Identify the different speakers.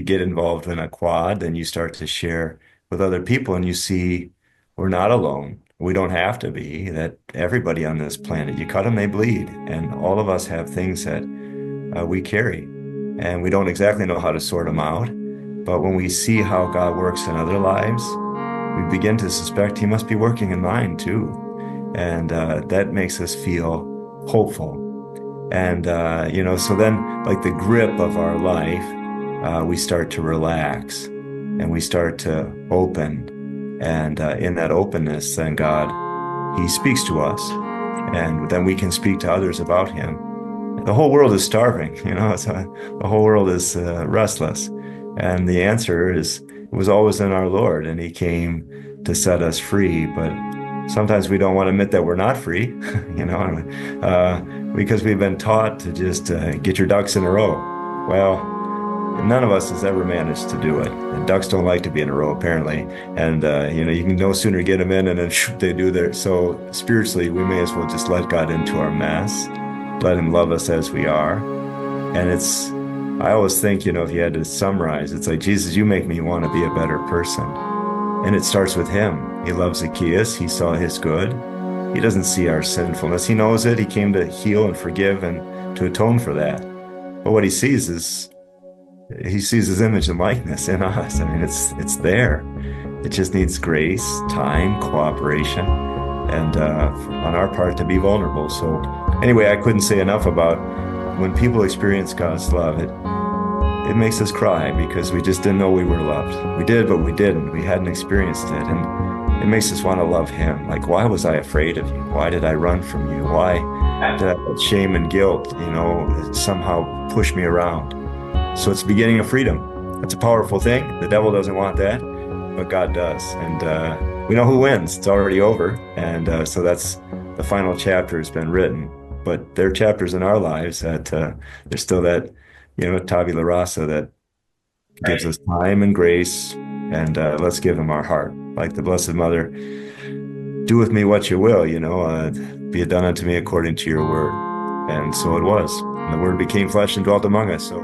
Speaker 1: get involved in a quad, then you start to share with other people and you see we're not alone. We don't have to be, that everybody on this planet, you cut them, they bleed. And all of us have things that we carry. And we don't exactly know how to sort them out. But when we see how God works in other lives, we begin to suspect he must be working in mine too. And that makes us feel hopeful. And, so then like the grip of our life, we start to relax and we start to open. And in that openness, then God, he speaks to us. And then we can speak to others about him. The whole world is starving, the whole world is restless. And the answer is, it was always in our Lord, and he came to set us free. But sometimes we don't want to admit that we're not free, because we've been taught to just get your ducks in a row. Well, none of us has ever managed to do it. And ducks don't like to be in a row, apparently. And, you can no sooner get them in and then they do their. So spiritually, we may as well just let God into our mess, let him love us as we are. And I always think, if you had to summarize, it's like, Jesus, you make me want to be a better person. And it starts with him. He loves Zacchaeus. He saw his good. He doesn't see our sinfulness. He knows it. He came to heal and forgive and to atone for that. But what he sees his image and likeness in us. I mean, it's there. It just needs grace, time, cooperation, and on our part to be vulnerable. So anyway, I couldn't say enough about when people experience God's love, it makes us cry because we just didn't know we were loved. We did, but we didn't. We hadn't experienced it. And it makes us want to love him. Like, why was I afraid of you? Why did I run from you? Why did shame and guilt, somehow push me around? So it's the beginning of freedom. It's a powerful thing. The devil doesn't want that, but God does. And we know who wins. It's already over. And so that's the final chapter has been written. But there are chapters in our lives that there's still that, tabula rasa that gives us time and grace. And let's give him our heart. Like the Blessed Mother, do with me what you will, be it done unto me according to your word. And so it was. And the word became flesh and dwelt among us. So